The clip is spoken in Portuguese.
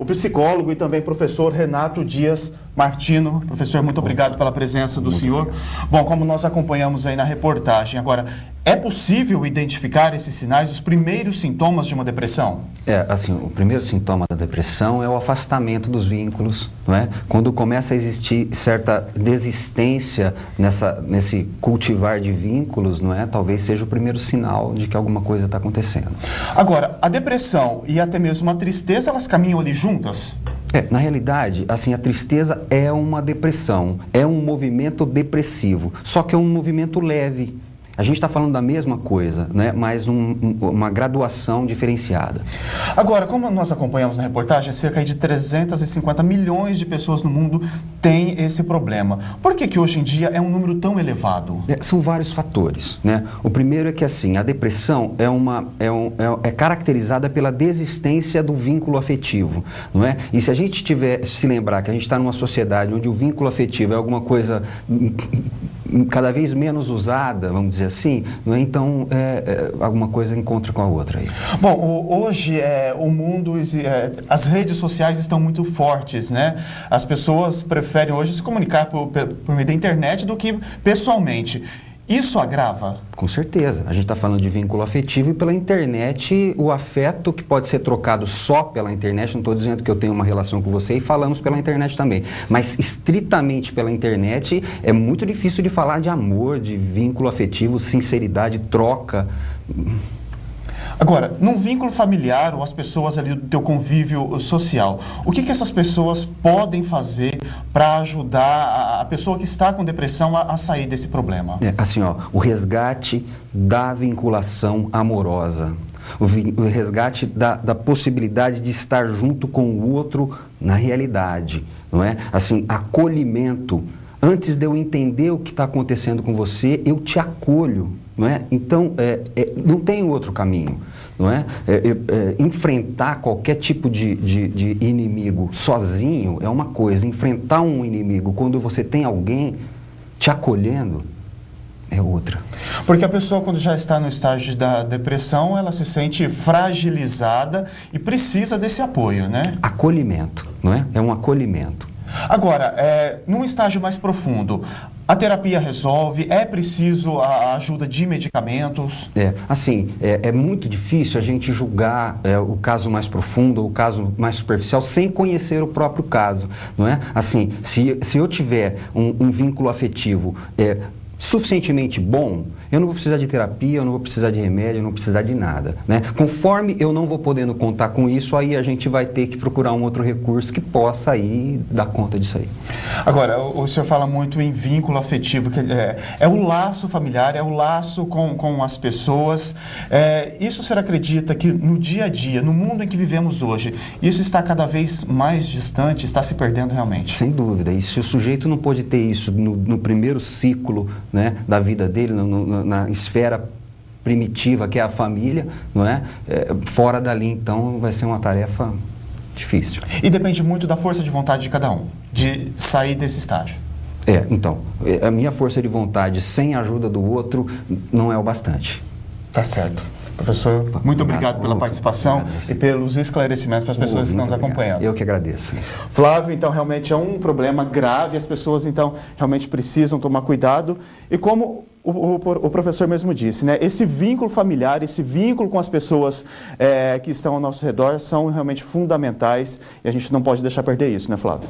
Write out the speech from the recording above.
psicólogo e também professor Renato Dias Martino. Professor, muito obrigado pela presença do senhor. Bom, como nós acompanhamos aí na reportagem, agora, é possível identificar esses sinais, os primeiros sintomas de uma depressão? Assim, o primeiro sintoma da depressão é o afastamento dos vínculos, não é? Quando começa a existir certa desistência nesse cultivar de vínculos, não é? Talvez seja o primeiro sinal de que alguma coisa está acontecendo. Agora, a depressão e até mesmo a tristeza, elas caminham ali juntas? Na realidade, assim, a tristeza é uma depressão, é um movimento depressivo, só que é um movimento leve. A gente está falando da mesma coisa, né? Mas uma graduação diferenciada. Agora, como nós acompanhamos na reportagem, cerca de 350 milhões de pessoas no mundo têm esse problema. Por que hoje em dia é um número tão elevado? São vários fatores, né? O primeiro é que, assim, a depressão é caracterizada pela desistência do vínculo afetivo, não é? E se a gente se lembrar que a gente está numa sociedade onde o vínculo afetivo é alguma coisa cada vez menos usada, vamos dizer assim, não é? Então alguma coisa encontra com a outra aí. Bom, hoje o mundo, as redes sociais estão muito fortes, né? As pessoas preferem hoje se comunicar por meio da internet do que pessoalmente. Isso agrava? Com certeza. A gente está falando de vínculo afetivo e pela internet, o afeto que pode ser trocado só pela internet, não estou dizendo que eu tenho uma relação com você e falamos pela internet também, mas estritamente pela internet é muito difícil de falar de amor, de vínculo afetivo, sinceridade, troca. Agora, num vínculo familiar ou as pessoas ali do teu convívio social, o que essas pessoas podem fazer para ajudar a pessoa que está com depressão a sair desse problema? Assim, o resgate da vinculação amorosa, o resgate da possibilidade de estar junto com o outro na realidade, não é? Assim, acolhimento. Antes de eu entender o que está acontecendo com você, eu te acolho, não é? Então, não tem outro caminho, não é? Enfrentar qualquer tipo de inimigo sozinho é uma coisa, enfrentar um inimigo quando você tem alguém te acolhendo é outra. Porque a pessoa, quando já está no estágio da depressão, ela se sente fragilizada e precisa desse apoio, né? Acolhimento, não é? É um acolhimento. Agora, num estágio mais profundo, a terapia resolve? É preciso a ajuda de medicamentos? É muito difícil a gente julgar o caso mais profundo ou o caso mais superficial sem conhecer o próprio caso, não é? Assim, se eu tiver um vínculo afetivo suficientemente bom, eu não vou precisar de terapia, eu não vou precisar de remédio, eu não vou precisar de nada, né? Conforme eu não vou podendo contar com isso, aí a gente vai ter que procurar um outro recurso que possa aí dar conta disso aí. Agora, o senhor fala muito em vínculo afetivo, que é o laço familiar, é o laço com as pessoas. Isso o senhor acredita que no dia a dia, no mundo em que vivemos hoje, isso está cada vez mais distante, está se perdendo realmente? Sem dúvida. E se o sujeito não pôde ter isso no primeiro ciclo, né, da vida dele, na esfera primitiva que é a família, não é? Fora dali, então, vai ser uma tarefa difícil. E depende muito da força de vontade de cada um, de sair desse estágio. Então, a minha força de vontade sem a ajuda do outro não é o bastante. Tá certo. Professor, muito obrigado pela participação e pelos esclarecimentos para as pessoas que estão nos acompanhando. Eu que agradeço. Flávio, então, realmente é um problema grave, as pessoas, então, realmente precisam tomar cuidado. E como o professor mesmo disse, né, esse vínculo familiar, esse vínculo com as pessoas que estão ao nosso redor são realmente fundamentais e a gente não pode deixar perder isso, né, Flávio?